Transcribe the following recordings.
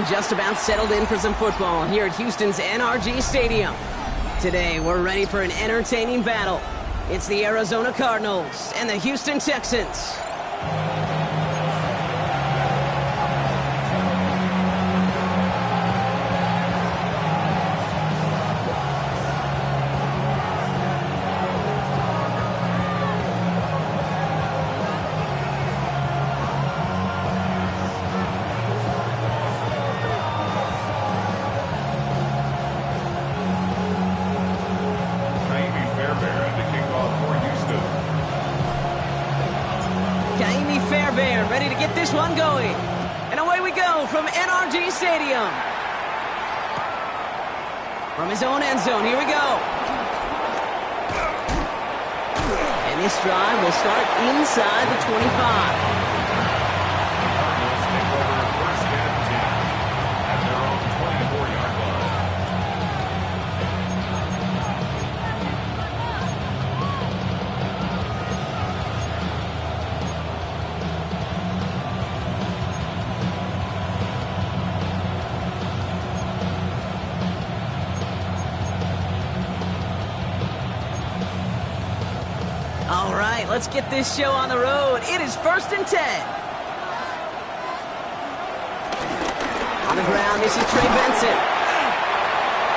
just about settled in for some football here at Houston's NRG Stadium. Today, we're ready for an entertaining battle. It's the Arizona Cardinals and the Houston Texans. Ready to get this one going. And away we go from NRG Stadium. From his own end zone, here we go. And this drive will start inside the 25. All right, let's get this show on the road. It is 1st and 10. On the ground, this is Trey Benson.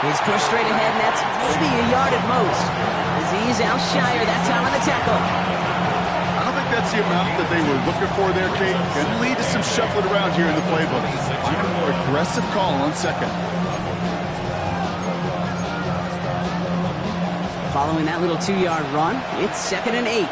He's pushed straight ahead, and that's maybe a yard at most. As he's outshier that time on the tackle. I don't think that's the amount that they were looking for there, Kate. Going to lead to some shuffling around here in the playbook. Even more aggressive call on second. Following that little 2-yard run, it's 2nd and 8.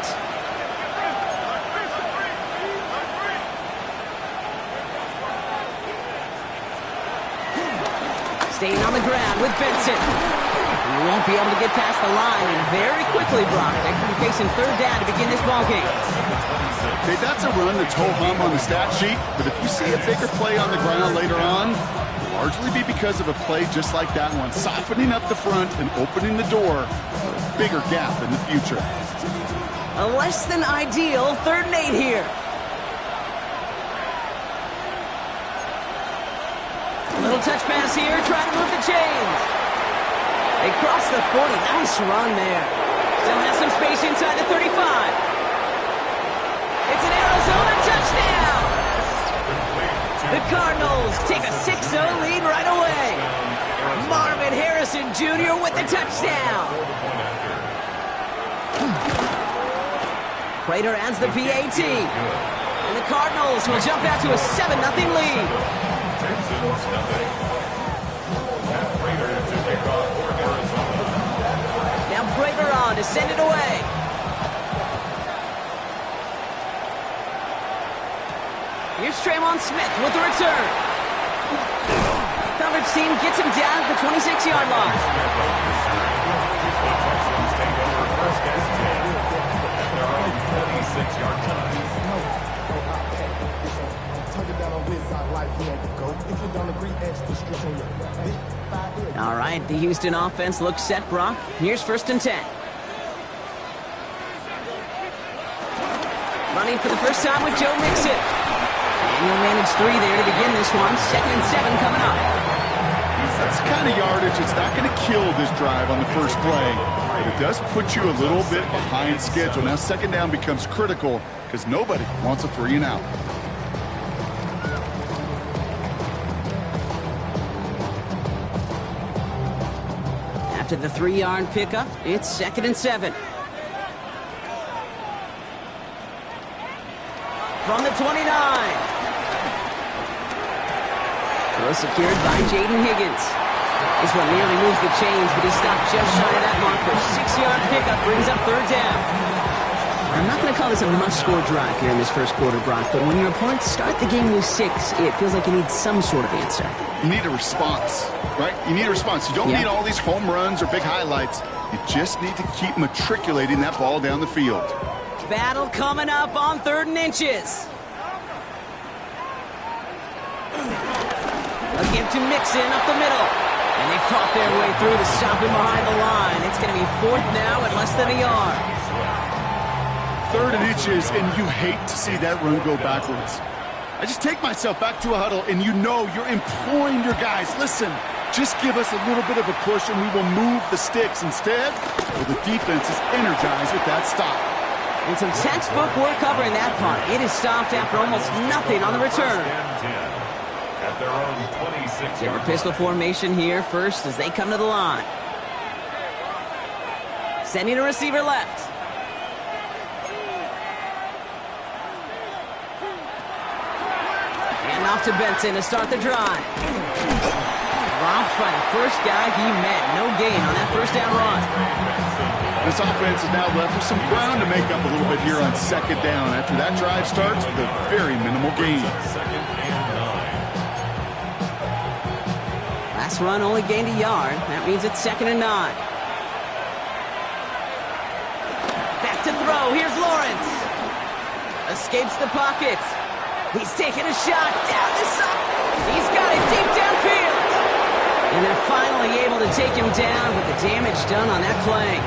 Staying on the ground with Benson. He won't be able to get past the line, and very quickly, Brock, they could be facing 3rd down to begin this ballgame. Okay, that's a run that's ho-hum on the stat sheet, but if you see a bigger play on the ground later on, largely be because of a play just like that one, softening up the front and opening the door for a bigger gap in the future. A less than ideal 3rd and 8 here. A little touch pass here, trying to move the chains. They cross the 40. Nice run there. Still has some space inside the 35. It's an Arizona touchdown. The Cardinals take a 6-0 lead right away. Marvin Harrison Jr. with the touchdown. Prater adds the PAT. And the Cardinals will jump out to a 7-0 lead. Now Prater on to send it away. Here's Tremont Smith with the return. Coverage team gets him down at the 26-yard line. All right, the Houston offense looks set, Brock. Here's 1st and 10. Running for the first time with Joe Mixon. And he'll manage 3 there to begin this one. 2nd and 7 coming up. That's the kind of yardage it's not going to kill this drive on the first play, but it does put you a little bit behind schedule. Now 2nd down becomes critical because nobody wants a 3 and out. After the 3-yard pickup, it's 2nd and 7. From the 29. Throw secured by Jaden Higgins. This one nearly moves the chains, but he stopped just shy of that marker. 6-yard pickup brings up 3rd down. I'm not going to call this a must-score drive here in this first quarter, Brock, but when your opponents start the game with 6, it feels like you need some sort of answer. You need a response, right? You need a response. You don't need all these home runs or big highlights. You just need to keep matriculating that ball down the field. Battle coming up on 3rd and inches. A give to Mixon up the middle. And they fought their way through to stop him behind the line. It's going to be 4th now at less than a yard. 3rd and inches, and you hate to see that run go backwards. I just take myself back to a huddle, and you know you're imploring your guys, listen, just give us a little bit of a push and we will move the sticks. Instead, well, the defense is energized with that stop. And some textbook work covering that punt. It is stopped after almost nothing on the return. At their own 26. They have a pistol formation here first as they come to the line. Sending a receiver left. And off to Benson to start the drive. Dropped by the first guy he met. No gain on that first down run. This offense is now left with some ground to make up a little bit here on second down after that drive starts with a very minimal gain. Last run only gained a yard. That means it's 2nd and 9. Back to throw. Here's Lawrence. Escapes the pocket. He's taking a shot down the side. He's got it deep downfield. And they're finally able to take him down with the damage done on that play.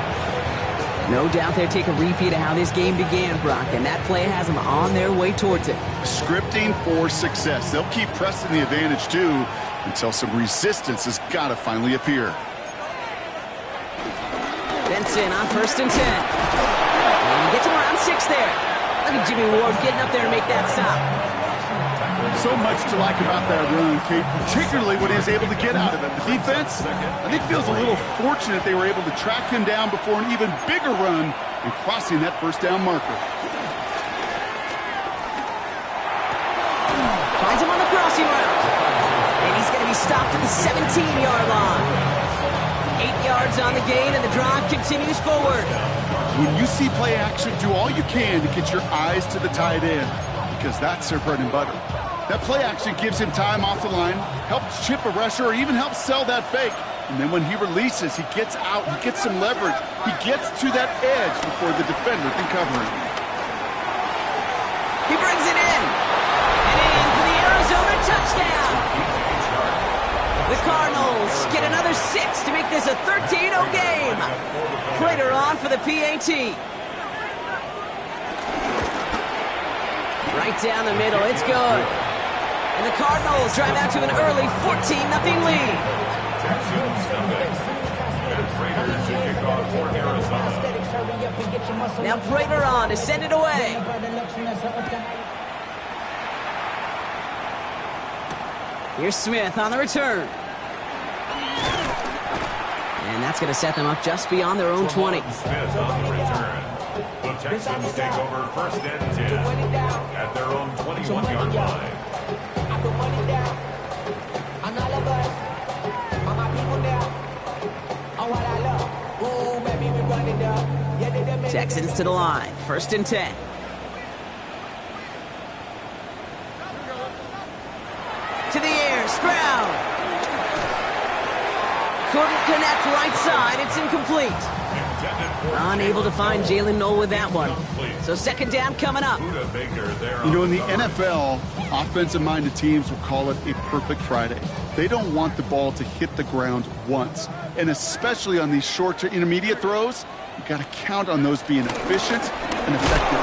No doubt they'll take a repeat of how this game began, Brock, and that play has them on their way towards it. Scripting for success. They'll keep pressing the advantage, too, until some resistance has got to finally appear. Benson on 1st and 10. And he gets him around 6 there. Look at Jimmy Ward getting up there to make that stop. So much to like about that run, Kate, particularly what he was able to get out of it. The defense, I think, feels a little fortunate they were able to track him down before an even bigger run and crossing that first down marker. Finds him on the crossing route. And he's going to be stopped at the 17-yard line. 8 yards on the gain, and the drive continues forward. When you see play action, do all you can to get your eyes to the tight end, because that's their bread and butter. That play action gives him time off the line, helps chip a rusher, or even helps sell that fake. And then when he releases, he gets out, he gets some leverage. He gets to that edge before the defender can cover him. He brings it in. And in for the Arizona touchdown. The Cardinals get another 6 to make this a 13-0 game. Prater on for the PAT. Right down the middle, it's good. And the Cardinals drive out to an early 14-0 lead. Now Prater on to send it away. Here's Smith on the return. And that's going to set them up just beyond their own 20. Smith on the return. The Texans take over 1st and 10 at their own 21-yard line. Texans to the line. 1st and 10. To the air. Stroud. Couldn't connect right side. It's incomplete. Unable to find Jalen Noel with that one. So 2nd down coming up. You know, in the NFL, offensive-minded teams will call it a perfect Friday. They don't want the ball to hit the ground once. And especially on these short to intermediate throws, you've got to count on those being efficient and effective.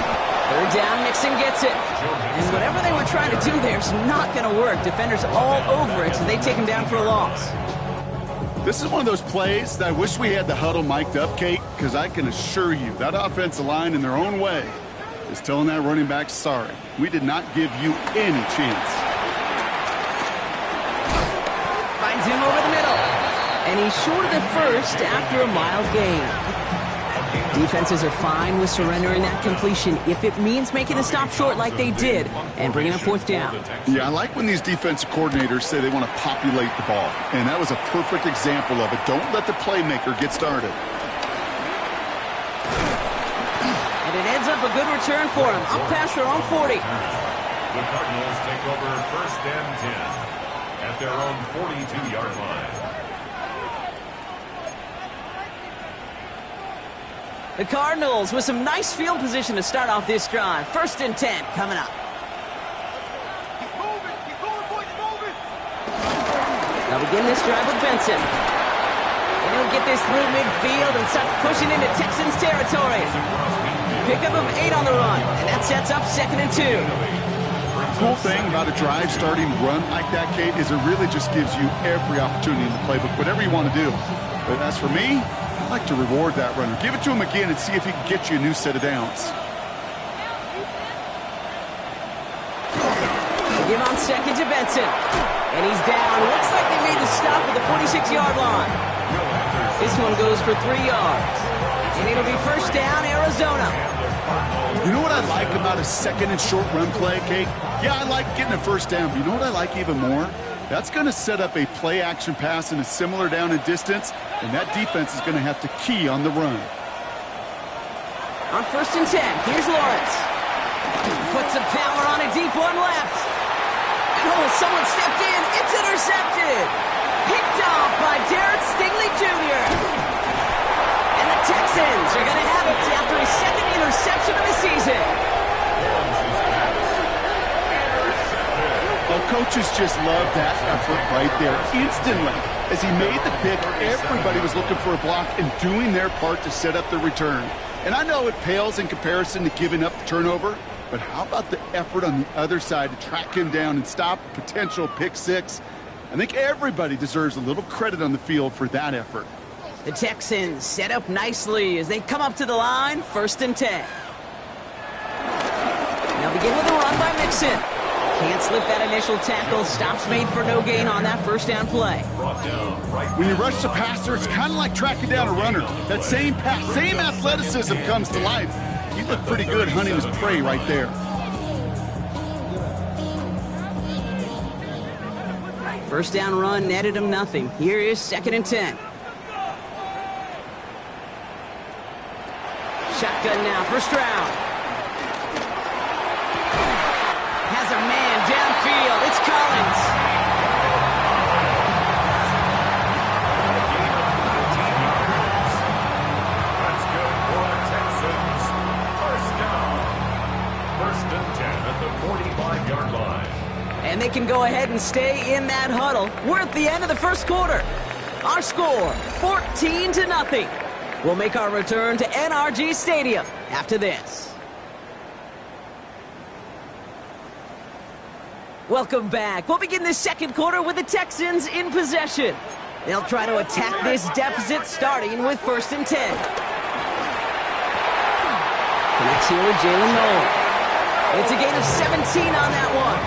3rd down, Mixon gets it. And whatever they were trying to do there is not going to work. Defenders all over it, so they take him down for a loss. This is one of those plays that I wish we had the huddle mic'd up, Kate, because I can assure you that offensive line in their own way is telling that running back, sorry, we did not give you any chance. Finds him over the middle. And he's short of the first after a mile gain. Defenses are fine with surrendering that completion if it means making a stop short like they did and bringing up 4th down. Yeah, I like when these defensive coordinators say they want to populate the ball. And that was a perfect example of it. Don't let the playmaker get started. And it ends up a good return for him. Up past their own 40. The Cardinals take over 1st and 10 at their own 42-yard line. The Cardinals with some nice field position to start off this drive. 1st and 10 coming up. They'll begin this drive with Benson. And he'll get this through midfield and start pushing into Texans territory. Pickup of 8 on the run, and that sets up 2nd and 2. cool thing about a drive starting run like that, Kate, is it really just gives you every opportunity in the playbook, whatever you want to do. But as for me, I like to reward that runner. Give it to him again and see if he can get you a new set of downs. They give on second to Benson. And he's down. Looks like they made the stop at the 46-yard line. This one goes for 3 yards. And it'll be first down, Arizona. You know what I like about a second and short run play, Kate? Yeah, I like getting a first down, but you know what I like even more? That's going to set up a play-action pass in a similar down and distance, and that defense is going to have to key on the run. On first and 10, here's Lawrence. Puts some power on a deep one left. And someone stepped in. It's intercepted. Picked off by Derek Stingley Jr. And the Texans are going to have it after a second interception of the season. Well, coaches just love that effort right there. Instantly, as he made the pick, everybody was looking for a block and doing their part to set up the return. And I know it pales in comparison to giving up the turnover, but how about the effort on the other side to track him down and stop a potential pick six? I think everybody deserves a little credit on the field for that effort. The Texans set up nicely as they come up to the line, first and 10. They'll begin with a run by Mixon. Can't slip that initial tackle. Stops made for no gain on that first down play. When you rush the passer, it's kind of like tracking down a runner. That same pass, same athleticism comes to life. He looked pretty good hunting his prey right there. First down run netted him nothing. Here is second and 10. Shotgun now, first round. Has a man downfield. It's Collins. That's good for the Texans. First down. First and 10 at the 45-yard line. And they can go ahead and stay in that huddle. We're at the end of the first quarter. Our score, 14-0. We'll make our return to NRG Stadium after this. Welcome back. We'll begin the second quarter with the Texans in possession. They'll try to attack this deficit starting with first and 10. Connects here with Jalen Noel. It's a gain of 17 on that one.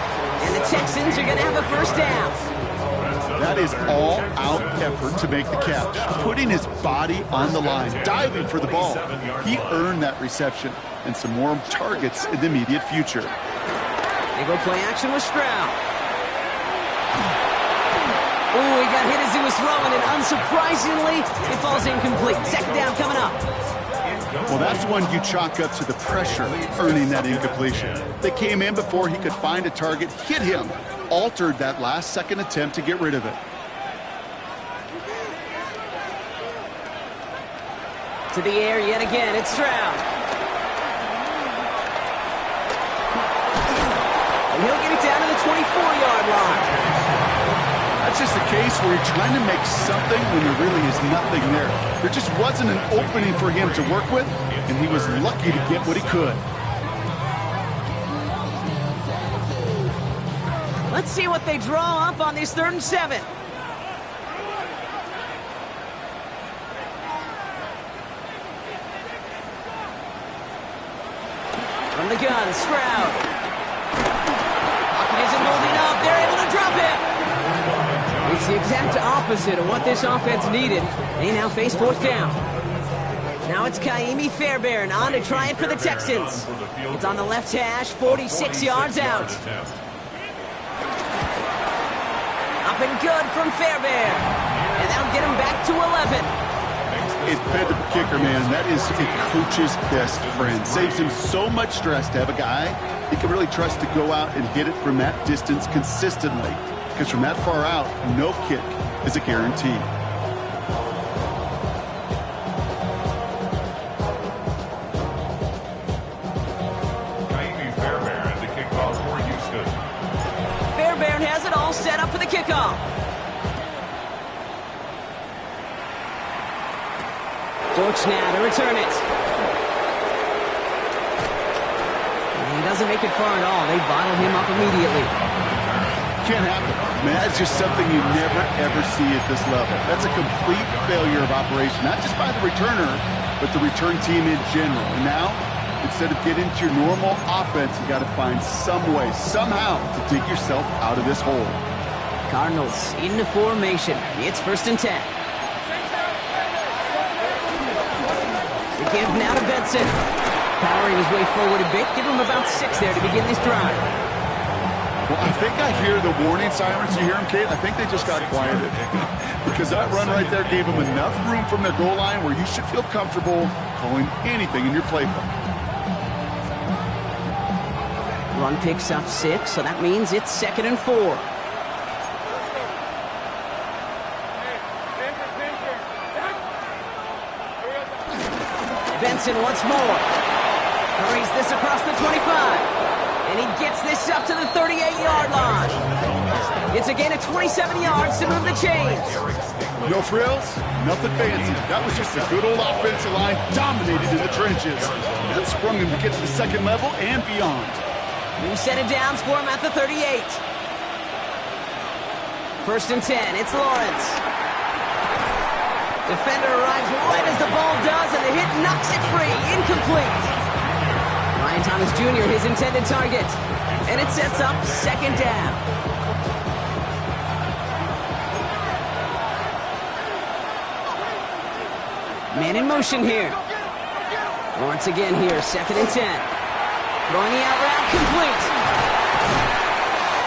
And the Texans are going to have a first down. That is all-out effort to make the catch, putting his body on the line, diving for the ball. He earned that reception and some more targets in the immediate future. They go play action with Stroud. Ooh, he got hit as he was throwing, and unsurprisingly, it falls incomplete. Second down coming up. Well, that's one you chalk up to the pressure earning that incompletion. They came in before he could find a target, hit him, altered that last-second attempt to get rid of it. To the air yet again, it's Stroud. And he'll get it down to the 24-yard line. That's just a case where you're trying to make something when there really is nothing there. There just wasn't an opening for him to work with, and he was lucky to get what he could. Let's see what they draw up on this 3rd and 7. From the gun, Stroud. Pocket isn't holding up. They're able to drop it. It's the exact opposite of what this offense needed. They now face fourth down. Now it's Kaimi Fairbairn on to try it for the Texans. It's on the left hash, 46 yards out. Up and good from Fairbairn. And that'll get him back to 11. A dependable kicker, man. That is a coach's best friend. Saves him so much stress to have a guy he can really trust to go out and hit it from that distance consistently. Because from that far out, no kick is a guarantee. Kaimi Fairbairn to kick off for Houston. Fairbairn has it all set up for the kickoff. Dortch now to return it. And he doesn't make it far at all. They bottle him up immediately. Can't happen. Man, that's just something you never, ever see at this level. That's a complete failure of operation, not just by the returner, but the return team in general. And now, instead of getting into your normal offense, you got to find some way, somehow, to dig yourself out of this hole. Cardinals into formation. It's 1st and 10. The give now to Benson. Powering his way forward a bit. Give him about 6 there to begin this drive. Well, I think I hear the warning sirens. You hear them, Kate? I think they just got quieted. Because that run right there gave them enough room from their goal line where you should feel comfortable calling anything in your playbook. Run picks up 6, so that means it's 2nd and 4. Benson once more. Hurries this across the 25. And he gets this up to the 38-yard line. It's a gain of 27 yards to move the chains. No frills, nothing fancy. That was just a good old offensive line dominated in the trenches. That sprung him to get to the 2nd level and beyond. New set of downs for him at the 38. 1st and 10, it's Lawrence. Defender arrives right as the ball does, and the hit knocks it free. Incomplete. Ryan Thomas Jr., his intended target. And it sets up 2nd down. Man in motion here. Lawrence again here, 2nd and 10. Throwing the out route, complete.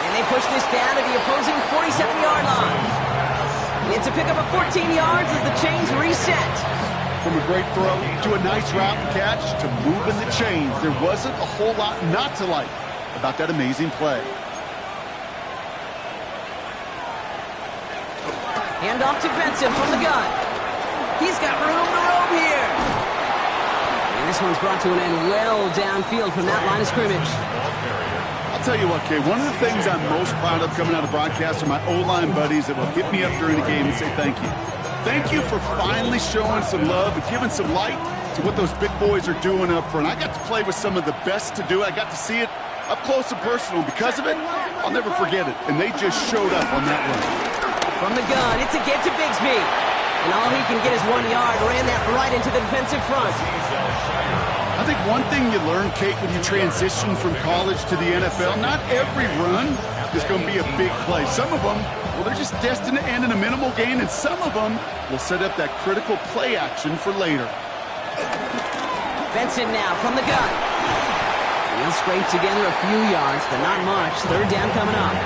And they push this down to the opposing 47-yard line. It's a pickup of 14 yards as the chains reset. From a great throw to a nice route and catch to moving the chains, there wasn't a whole lot not to like about that amazing play. Hand off to Benson from the gun. He's got room to roam here. And this one's brought to an end well downfield from that line of scrimmage. I'll tell you what, Kay, one of the things I'm most proud of coming out of broadcast are my O-line buddies that will hit me up during the game and say thank you. Thank you for finally showing some love and giving some light to what those big boys are doing up front. I got to play with some of the best to do it. I got to see it up close and personal. Because of it, I'll never forget it. And they just showed up on that run. From the gun, it's a give to Bigsby. And all he can get is 1 yard. Ran that right into the defensive front. I think one thing you learn, Kate, when you transition from college to the NFL, not every run is going to be a big play. Some of them, well, they're just destined to end in a minimal gain, and some of them will set up that critical play action for later. Benson now from the gun. He'll scrape together a few yards, but not much. 3rd down coming up.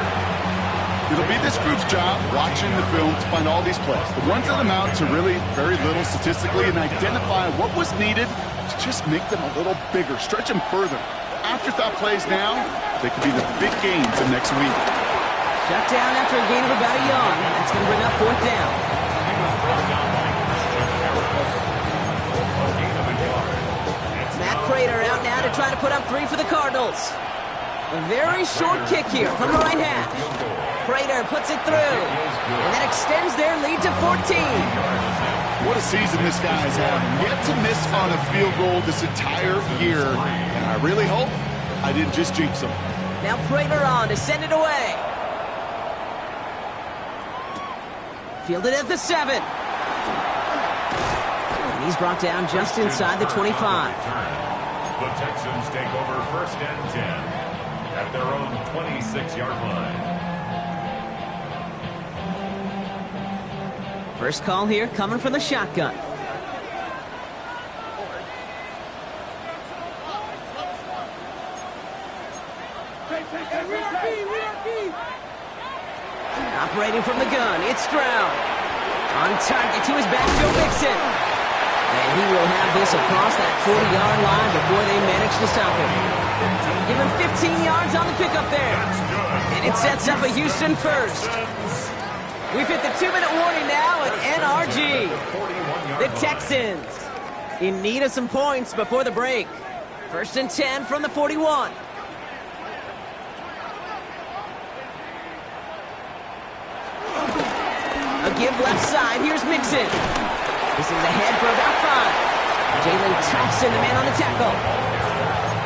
It'll be this group's job watching the film to find all these plays. The ones that amount to really very little statistically and identify what was needed to just make them a little bigger, stretch them further. Afterthought plays now, they could be the big gains of next week. Shut down after a gain of about a yard. That's going to bring up 4th down. Matt Prater out now to try to put up 3 for the Cardinals. A very short kick here from the right hash. Prater puts it through, and that extends their lead to 14. What a season this guy's having. Yet to miss on a field goal this entire year, and I really hope I didn't just jinx him. Now Prater on to send it away. Fielded at the 7. And he's brought down just inside the 25. The Texans take over 1st and 10 at their own 26-yard line. First call here coming from the shotgun. Operating from the gun, it's Stroud. On target to his back, Joe Mixon. And he will have this across that 40-yard line before they manage to stop him. Give him 15 yards on the pickup there. And it sets up a Houston first. We've hit the 2-minute warning now at NRG. The Texans in need of some points before the break. 1st and 10 from the 41. A give left side. Here's Mixon. This is ahead for about 5. Jalen Thompson, the man on the tackle.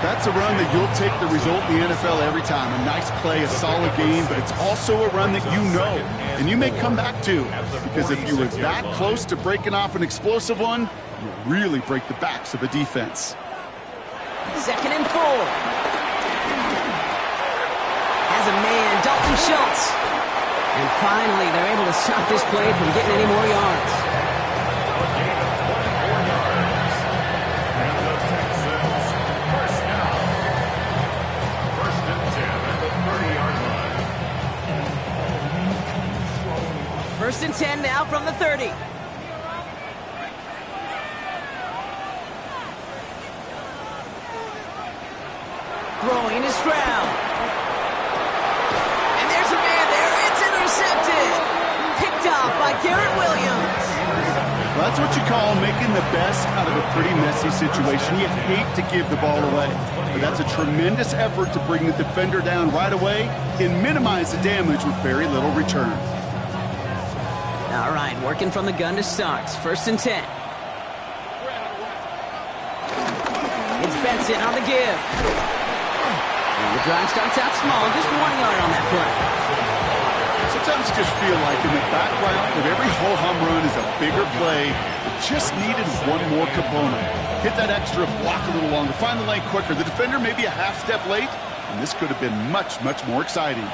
That's a run that you'll take the result in the NFL every time. A nice play, a solid game, but it's also a run that you know and you may come back to, because if you were that close to breaking off an explosive one, you really break the backs of a defense. 2nd and 4. Has a man, Dalton Schultz. And finally, they're able to stop this play from getting any more yards. A gain of 24 yards. And the Texans first down. 1st and 10 at the 30-yard line. 1st and 10 now from the 30. Throwing is Stroud. And there's a man there. It's intercepted. Picked off by Garrett Williams. Well, that's what you call making the best out of a pretty messy situation. You hate to give the ball away, but that's a tremendous effort to bring the defender down right away and minimize the damage with very little return. All right, working from the gun to start. 1st and 10. It's Benson on the give. And the drive starts out small, just 1 yard on that play. Sometimes you just feel like in the background of every ho-hum run is a bigger play. It just needed one more component. Hit that extra block a little longer, find the lane quicker. The defender may be a half step late, and this could have been much, much more exciting.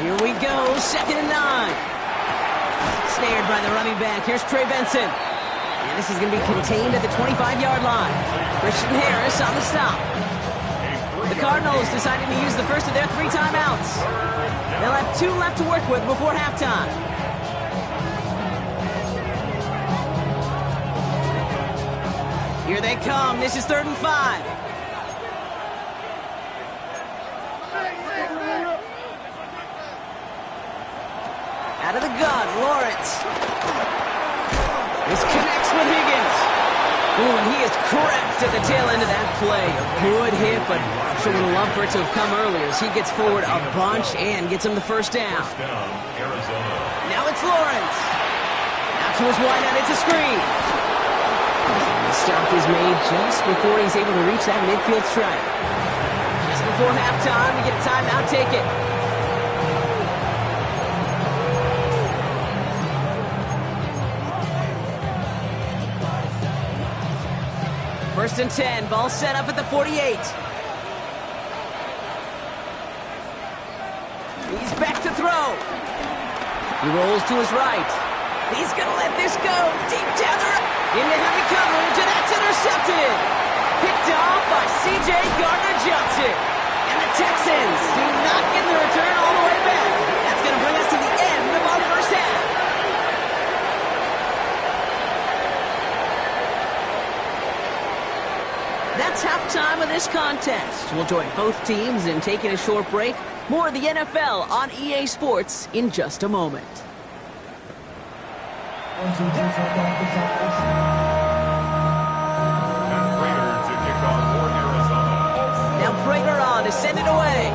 Here we go, 2nd and 9. Snared by the running back. Here's Trey Benson. And this is going to be contained at the 25-yard line. Christian Harris on the stop. The Cardinals decided to use the first of their 3 timeouts. They'll have 2 left to work with before halftime. Here they come. This is 3rd and 5. Out of the gun, Lawrence. This connects with Higgins. Ooh, and he is correct at the tail end of that play. A good hit, but sure would love for it to have come earlier as he gets forward a bunch and gets him the 1st down. Arizona. Now it's Lawrence. Out to his wideout, it's a screen. And the stop is made just before he's able to reach that midfield strike. Just before halftime, we get a timeout, take it. First and 10, ball set up at the 48. He's back to throw. He rolls to his right. He's going to let this go. Deep down the right. Into heavy coverage, and that's intercepted. Picked off by C.J. Gardner-Johnson. And the Texans do not get the return all the way back. That's going to bring us to the end of our first half. That's halftime of this contest. We'll join both teams in taking a short break. More of the NFL on EA Sports in just a moment. And Prater to kick off for Arizona. Now Prater on to send it away.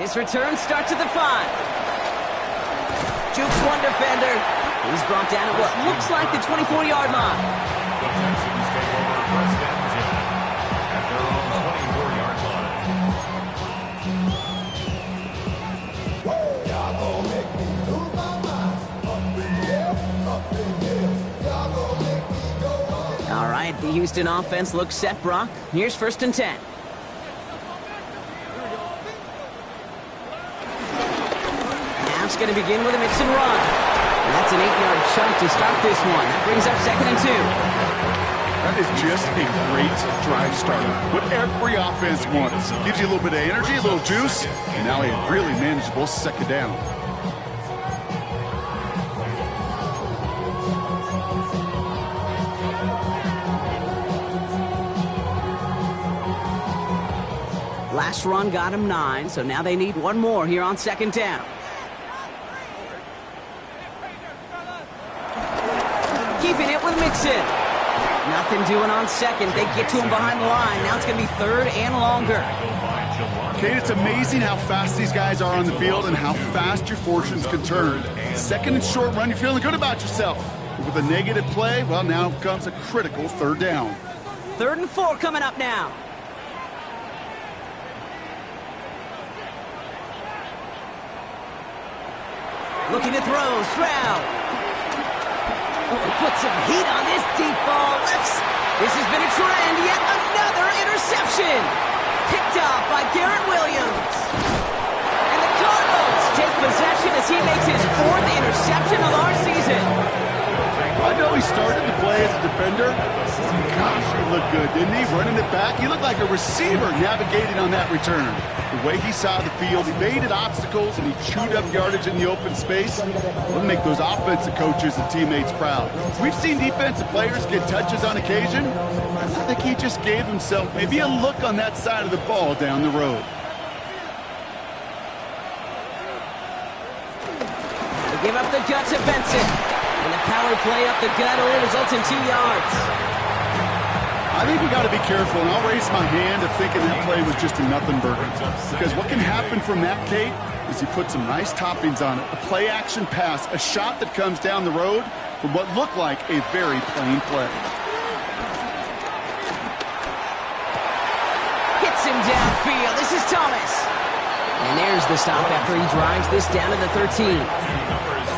This return starts at the 5. Jukes one defender. He's brought down at what looks like the 24-yard line. The Texans take over 1st and 10 at their own 24-yard line. All right, the Houston offense looks set, Brock. Here's 1st and 10. Half's going to begin with a mix and run. And that's an 8-yard chunk to start this one. That brings up 2nd and 2. That is just a great drive starter. What every offense wants. Gives you a little bit of energy, a little juice, and now a really manageable 2nd down. Last run got him 9, so now they need one more here on 2nd down. Keeping it with Mixon. Nothing doing on 2nd. They get to him behind the line. Now it's going to be 3rd and longer. Kate, it's amazing how fast these guys are on the field and how fast your fortunes can turn. Second and short run, you're feeling good about yourself. But with a negative play, well, now comes a critical third down. 3rd and 4 coming up now. Looking to throw, Stroud. Oh, he put some heat on this deep ball. This has been a trend. Yet another interception. Picked off by Garrett Williams. And the Cardinals take possession as he makes his 4th interception of our season. I know he started to play as a defender. Gosh, he looked good, didn't he? Running it back. He looked like a receiver navigating on that return. The way he saw the field, he evaded obstacles, and he chewed up yardage in the open space. It'll make those offensive coaches and teammates proud. We've seen defensive players get touches on occasion. I think he just gave himself maybe a look on that side of the ball down the road. They give up the gut to Benson. And the power play up the gut only results in 2 yards. I think we got to be careful, and I'll raise my hand of thinking that play was just a nothing burger. Because what can happen from that, Kate, is he put some nice toppings on it. A play-action pass, a shot that comes down the road from what looked like a very plain play. Hits him downfield. This is Thomas. And there's the stop after he drives this down to the 13.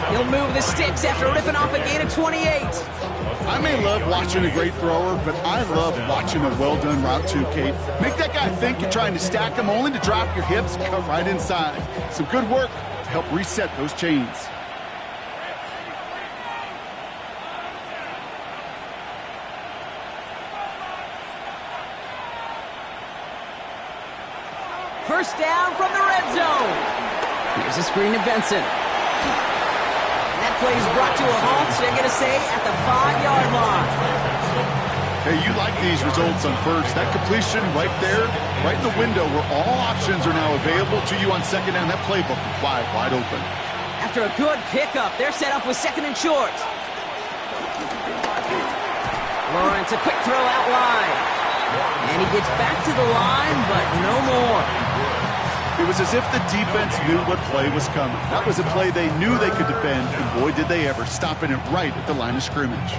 He'll move the sticks after ripping off a gain of 28. I may love watching a great thrower, but I love watching a well-done route too, Kate. Make that guy think you're trying to stack him only to drop your hips and come right inside. Some good work to help reset those chains. First down from the red zone. Here's a screen to Benson. And that play is brought to a halt, so they're going to say at the 5-yard line. Hey, you like these results on first. That completion right there, right in the window where all options are now available to you on second down. That playbook wide open. After a good pickup, they're set up with 2nd and short. Lawrence, a quick throw out wide. And he gets back to the line, but no more. It was as if the defense knew what play was coming. That was a play they knew they could defend, and boy, did they ever, stopping it right at the line of scrimmage.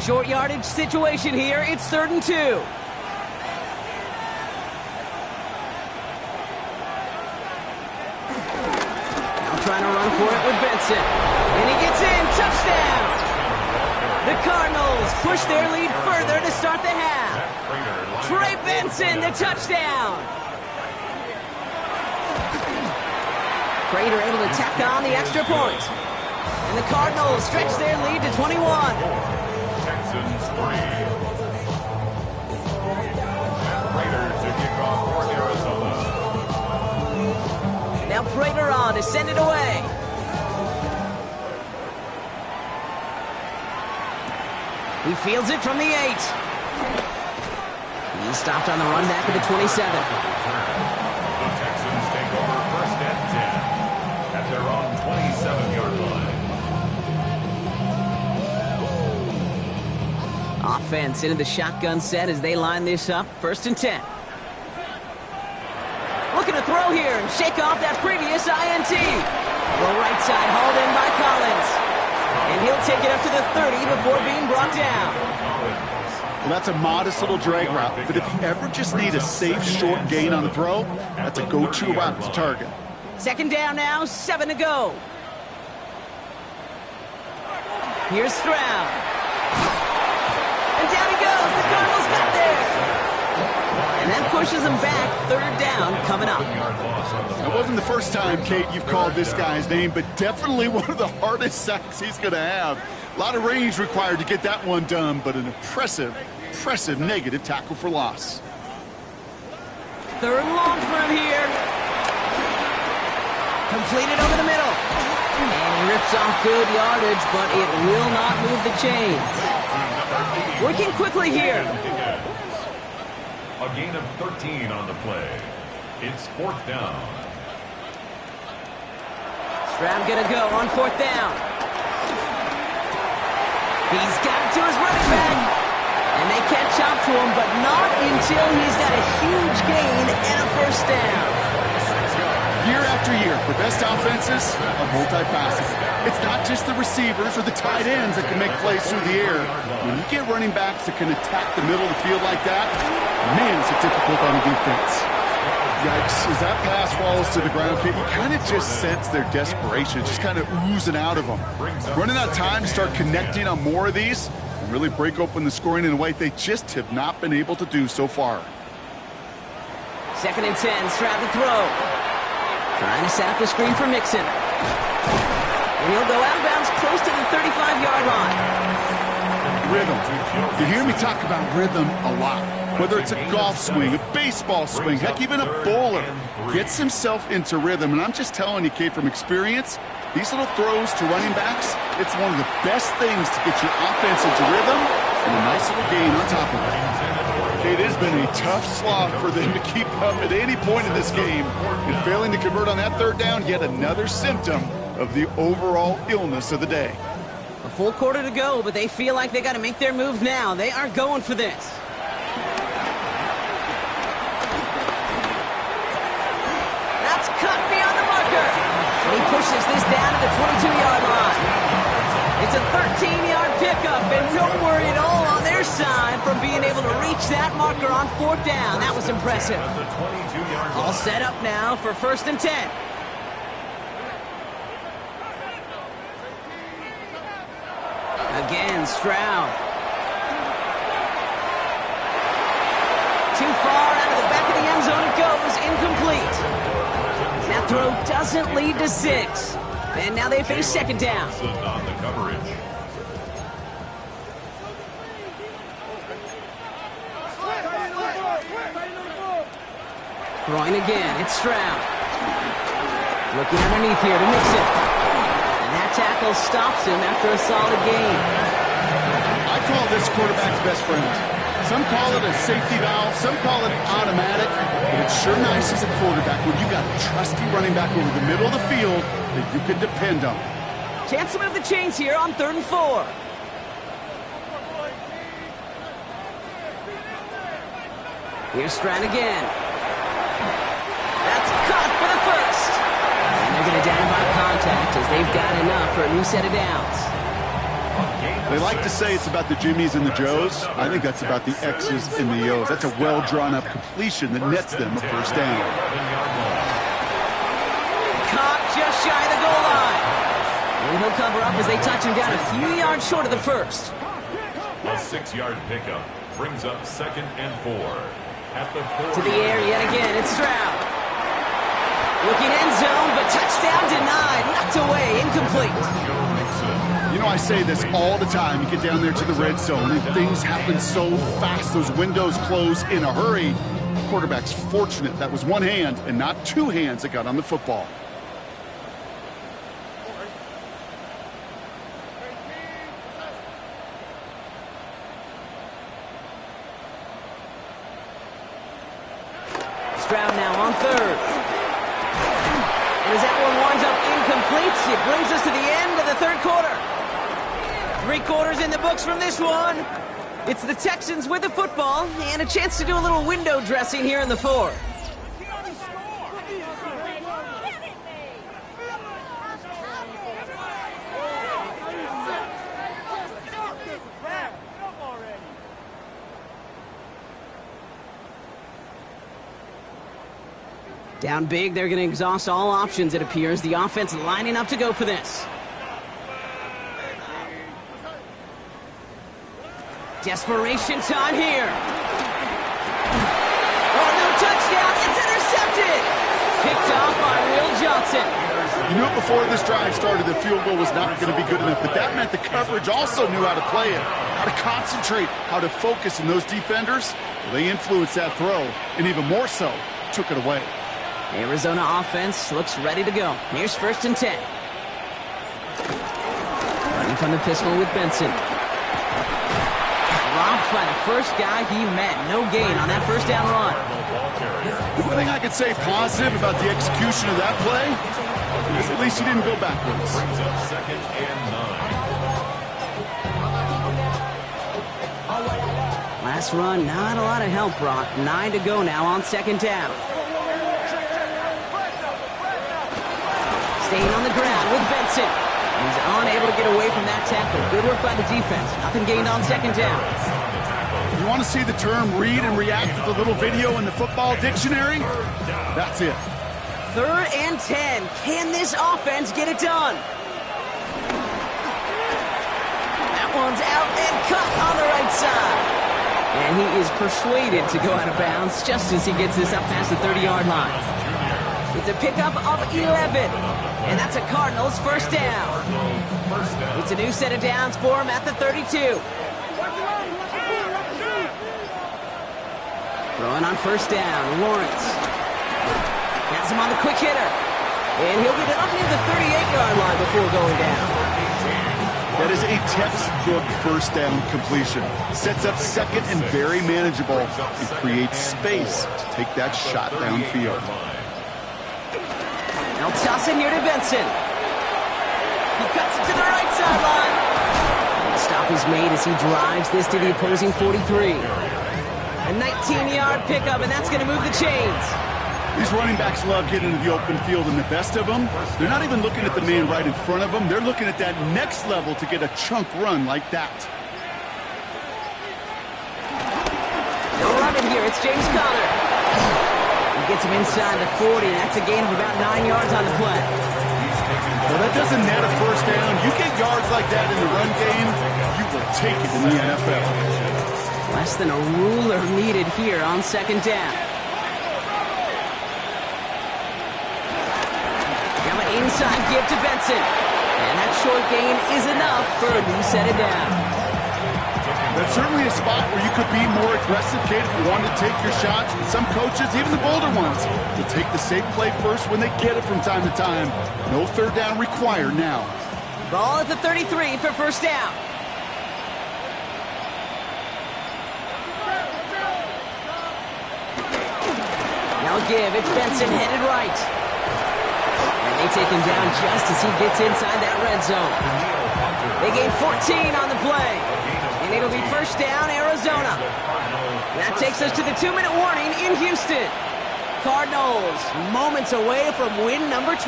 Short yardage situation here. It's 3rd and 2. Now trying to run for it with Benson. And he gets in. Touchdown! The Cardinals push their lead further to start the half. Trey Benson, the touchdown. Prater able to tack on the extra point. And the Cardinals stretch their lead to 21. Texans 3. And Prater to kick off for Arizona. Now Prater on to send it away. He fields it from the 8. He stopped on the run back at the 27. The Texans take over 1st and 10 at their own 27-yard line. Offense into the shotgun set as they line this up. 1st and 10. Looking to throw here and shake off that previous INT. The right side hauled in by Collins. And he'll take it up to the 30 before being brought down. Well, that's a modest little drag route, but if you ever just need a safe, short gain on the throw, that's a go-to route to target. 2nd down now, 7 to go. Here's Stroud. And down he goes. The Cardinals got there. And that pushes him back. 3rd down coming up. It wasn't the first time, Kate, you've called this guy's name, but definitely one of the hardest sacks he's going to have. A lot of range required to get that one done, but an impressive negative tackle for loss. 3rd and long for him here. Completed over the middle. And he rips off good yardage, but it will not move the chains. Working quickly here. A gain of 13 on the play. It's 4th down. Stroud gonna go on 4th down. He's got it to his running back. And they catch up to him, but not until he's got a huge gain and a first down. Year after year, the best offenses are multifaceted. It's not just the receivers or the tight ends that can make plays through the air. When you get running backs that can attack the middle of the field like that, man, it's difficult on the defense. Yikes, as that pass falls to the ground, Kate, you kind of just sense their desperation, just kind of oozing out of them. Running out of time to start connecting on more of these and really break open the scoring in a way they just have not been able to do so far. 2nd and 10, Stroud to throw. Trying to set up the screen for Mixon. And he'll go out of bounds close to the 35-yard line. Rhythm. You hear me talk about rhythm a lot. Whether it's a golf swing, a baseball swing, heck, even a bowler gets himself into rhythm. And I'm just telling you, Kate, from experience, these little throws to running backs, it's one of the best things to get your offense into rhythm and a nice little gain on top of it. It has been a tough slog for them to keep up at any point in this game. And failing to convert on that 3rd down, yet another symptom of the overall illness of the day. A full quarter to go, but they feel like they got to make their move now. They are going for this. That's cut beyond the marker. And he pushes this down to the 22-yard line. It's a 13-yard pickup, and no worry at all on their side from being able to reach that marker on 4th down. That was impressive. All set up now for 1st and 10. Again, Stroud. Too far out of the back of the end zone it goes, incomplete. That throw doesn't lead to 6. And now they face 2nd down. On the coverage. Throwing again, it's Stroud. Looking underneath here to Mixon. And that tackle stops him after a solid gain. I call this quarterback's best friend. Some call it a safety valve, some call it automatic, but it's sure nice as a quarterback when you got a trusty running back over the middle of the field that you can depend on. Chance to move the chains here on 3rd and 4. Here's Stroud again. That's caught for the first. And they're going to down by contact as they've got enough for a new set of downs. They like to say it's about the Jimmies and the Joes. I think that's about the X's and the O's. That's a well-drawn-up completion that nets them a first down. Caught just shy of the goal line. And he'll cover up as they touch him down a few yards short of the first. A 6-yard pickup brings up 2nd and 4. At the 4. To the air yet again, it's Stroud. Looking end zone, but touchdown denied. Knocked away, incomplete. You know, I say this all the time. You get down there to the red zone, and things happen so fast. Those windows close in a hurry. The quarterback's fortunate that was one hand and not two hands that got on the football. Stroud now on 3rd. And as that one winds up incomplete, it brings us to the end of the 3rd quarter. 3 quarters in the books from this one. It's the Texans with the football and a chance to do a little window dressing here in the 4th. Down big, they're going to exhaust all options, it appears. The offense lining up to go for this. Desperation time here. Oh, no touchdown. It's intercepted. Picked off by Will Johnson. You knew it before this drive started, the field goal was not going to be good enough, but that meant the coverage also knew how to play it, how to concentrate, how to focus, and those defenders, well, they influenced that throw, and even more so, took it away. Arizona offense looks ready to go. Here's 1st and 10. Running from the pistol with Benson. Dropped by the first guy he met. No gain on that first down run. The one thing I could say positive about the execution of that play is at least he didn't go backwards. Brings up 2nd and 9. Last run, not a lot of help, Brock. 9 to go now on second down. Staying on the ground with Benson. He's unable to get away from that tackle. Good work by the defense. Nothing gained on second down. You want to see the term read and react to the little video in the football dictionary? That's it. 3rd and 10. Can this offense get it done? That one's out and cut on the right side. And he is persuaded to go out of bounds just as he gets this up past the 30-yard line. It's a pickup of 11. And that's a Cardinals first down. It's a new set of downs for him at the 32. Throwing on first down, Lawrence. Has him on the quick hitter. And he'll get it up near the 38-yard line before going down. That is a textbook first down completion. Sets up second and very manageable and creates space to take that shot downfield. They'll toss it here to Benson. He cuts it to the right sideline. The stop is made as he drives this to the opposing 43. A 19-yard pickup, and that's going to move the chains. These running backs love getting into the open field, and the best of them, they're not even looking at the man right in front of them. They're looking at that next level to get a chunk run like that. They'll run it here. It's James Conner. He gets him inside the 40. That's a gain of about 9 yards on the play. Well, that doesn't net a first down. You get yards like that in the run game, you will take it in the NFL. Less than a ruler needed here on second down. Now an inside give to Benson. And that short gain is enough for a new set of downs. That's certainly a spot where you could be more aggressive, kid, if you wanted to take your shots. But some coaches, even the bolder ones, will take the safe play first when they get it from time to time. No third down required now. Ball at the 33 for first down. Now a give. It's Benson headed right. And they take him down just as he gets inside that red zone. They gain 14 on the play. And it'll be first down, Arizona. That takes us to the 2-minute warning in Houston. Cardinals moments away from win number 12.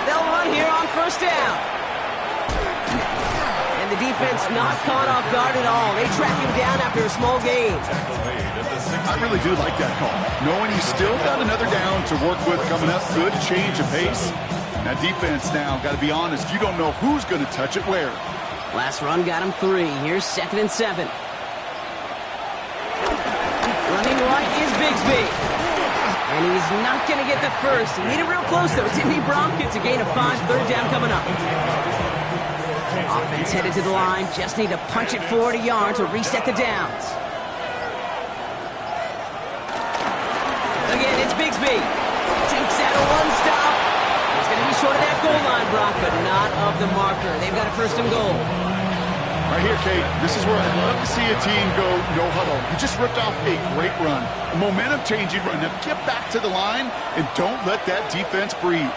They'll run here on first down. And the defense not caught off guard at all. They track him down after a small gain. I really do like that call. Knowing he's still got another down to work with coming up. Good change of pace. That defense now, got to be honest, you don't know who's going to touch it where. Last run got him 3. Here's 2nd and 7. Running right is Bigsby. And he's not going to get the first. He made it real close, though, didn't he, Brock? It's a gain of 5, third down coming up. Offense headed to the line. Just need to punch it forward a yard to reset the downs. Again, it's Bigsby. Takes out a one-stop. He's going to be short of that goal line, Brock, but not of the marker. They've got a first and goal. Right here, Kate, this is where I'd love to see a team go no huddle. You just ripped off a great run, a momentum-changing run. Now get back to the line and don't let that defense breathe.